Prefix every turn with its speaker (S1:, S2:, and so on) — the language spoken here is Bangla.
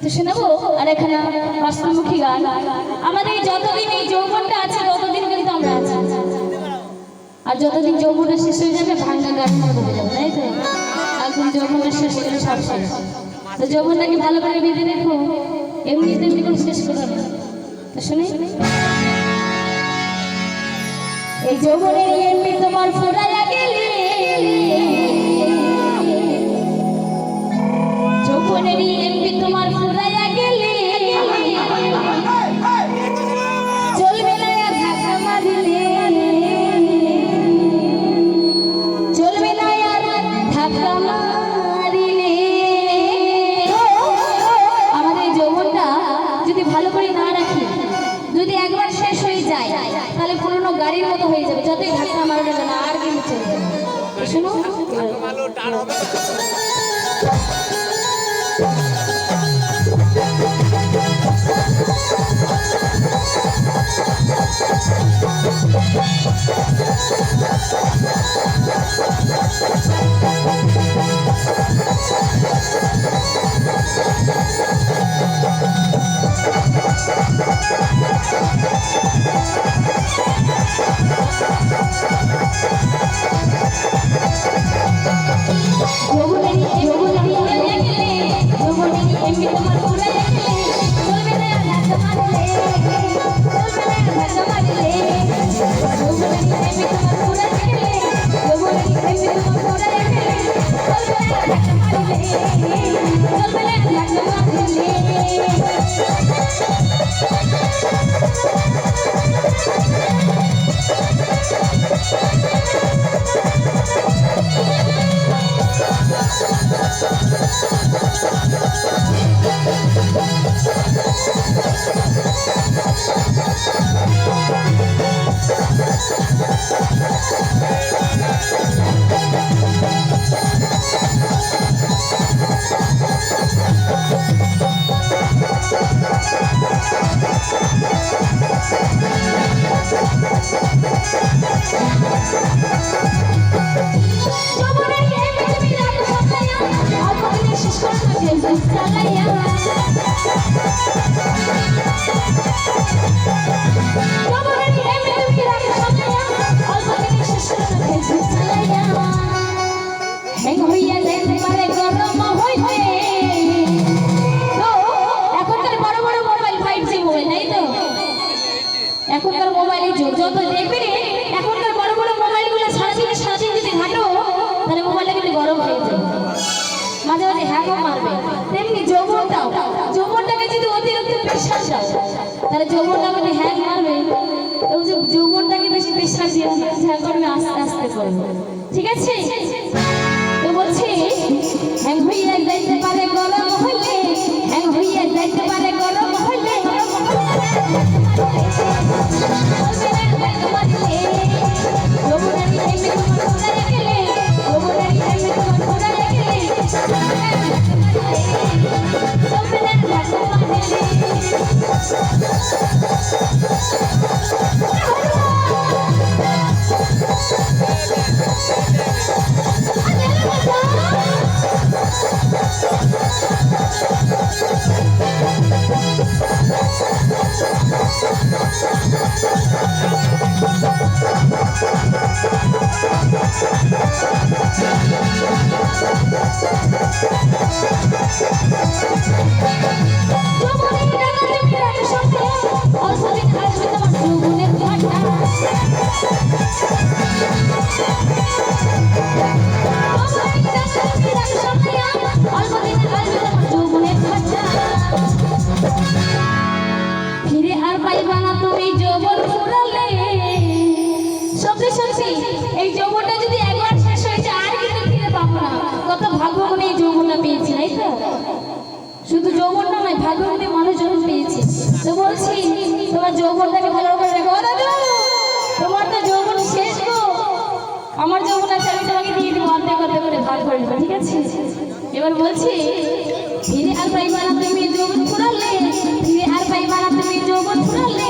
S1: তো শোনাবো আর এখানে বাস্তবমুখী গান। আমাদের যতদিন এই যৌবনটা আছে ততদিন কিন্তু আমরা আছি, আর যতদিন যৌবনটা শেষ হয়ে যাবে ভাঙা গান হয়ে যাবে, তাই তো? এখন যৌবনটা শেষ হলে সব শেষ। তো যৌবনটাকে ভালো করে বেঁধে রেখো, এমনি তেমনি করে শেষ করো না। তো শুনি এই যৌবনের এমনি তোমার ফুরাইয়া গেলে, যৌবনের এমনি তোমার ফুরাইয়া গেলে চলবে না আর ধাক্কা মারিলে, চলবে না আর ধাক্কা মারিলে। আমাদের যৌবনটা যদি ভালো করে না রাখি, যদি একবার শেষ হয়ে যায় তাহলে পুরনো গাড়ির মতো হয়ে যাবে, যতই ধাক্কা মারবে না আর কিন্তু চলবে না। শুনো এখনকার মোবাইলে যত দেখবে, এখনকার বড় বড় মোবাইলগুলো সারাদিন যদি ঘাটো তাহলে মোবাইলটা কিন্তু গরম হয়ে যাবে, মাঝে মাঝে হ্যাংও মারবে। তেমনি যৌবনটাকে যদি অতিরিক্ত প্রেশার দাও তাহলে যৌবনটা কিন্তু হ্যাং মারবে। যৌবনটাকে বেশি প্রেশার দিয়ে হ্যাং করবে, আস্তে আস্তে করবে, ঠিক আছে? তো বলছি হ্যাং হইয়া যাইতে পারে গরম হইলে, হ্যাং হইয়া যাইতে পারে গরম হইলে, ফিরে আর পাইবা না তুমি যৌবন ফুরালে। সত্যি সত্যি এই যৌবনটা যদি একবার শেষ হয়ে যায় আর কিন্তু ফিরে পাবো না। কত ভাগ্যবান এই যৌবনটা পেয়েছি, তাই তো? শুধু যৌবনটা নয়, ভাগ্যবান মানুষজন পেয়েছি। তো বলছি তোমার যৌবনটাকে ভালো করে রাখো। দাদু তোমার তো যৌবন শেষ গো, আমার যৌবন আছে, আমি তোমাকে দিয়ে দেবো, অর্ধেক অর্ধেক করে ভাগ করে দেবো, ঠিক আছে? এবার বলছি ফিরে আর পাইবা না তুমি যৌবন ফুরালে, ফিরে আর পাইবা না তুমি যৌবন ফুরালে।